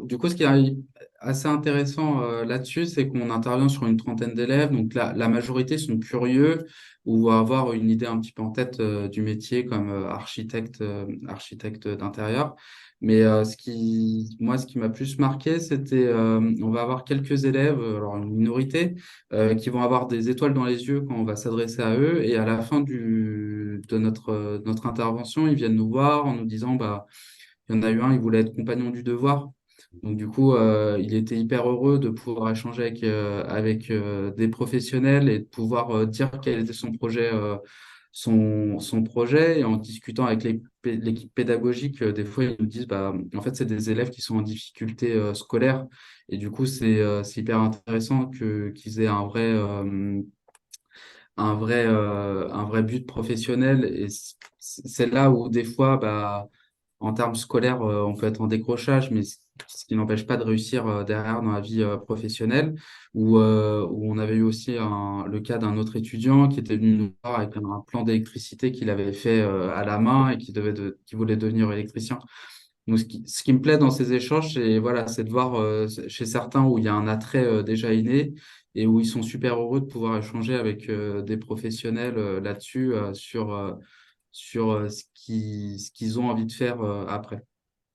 du coup, ce qui est assez intéressant là-dessus, c'est qu'on intervient sur une trentaine d'élèves. Donc, la majorité sont curieux ou vont avoir une idée un petit peu en tête du métier comme architecte d'intérieur. Mais ce qui m'a plus marqué, c'était, on va avoir quelques élèves, alors une minorité, qui vont avoir des étoiles dans les yeux quand on va s'adresser à eux. Et à la fin de notre intervention, ils viennent nous voir en nous disant, bah, il y en a eu un, il voulait être compagnon du devoir. Donc, du coup, il était hyper heureux de pouvoir échanger avec des professionnels et de pouvoir dire quel était son projet. Et en discutant avec l'équipe pédagogique, des fois, ils nous disent, bah, en fait, c'est des élèves qui sont en difficulté scolaire. Et du coup, c'est hyper intéressant qu'ils aient un vrai but professionnel. Et c'est là où, des fois, bah, en termes scolaires, on peut être en décrochage, mais ce qui n'empêche pas de réussir derrière dans la vie professionnelle, où on avait eu aussi le cas d'un autre étudiant qui était venu nous voir avec un plan d'électricité qu'il avait fait à la main et qui voulait devenir électricien. Donc, ce qui me plaît dans ces échanges, c'est voilà, c'est de voir chez certains où il y a un attrait déjà inné et où ils sont super heureux de pouvoir échanger avec des professionnels là-dessus, sur ce qu'ils ont envie de faire après.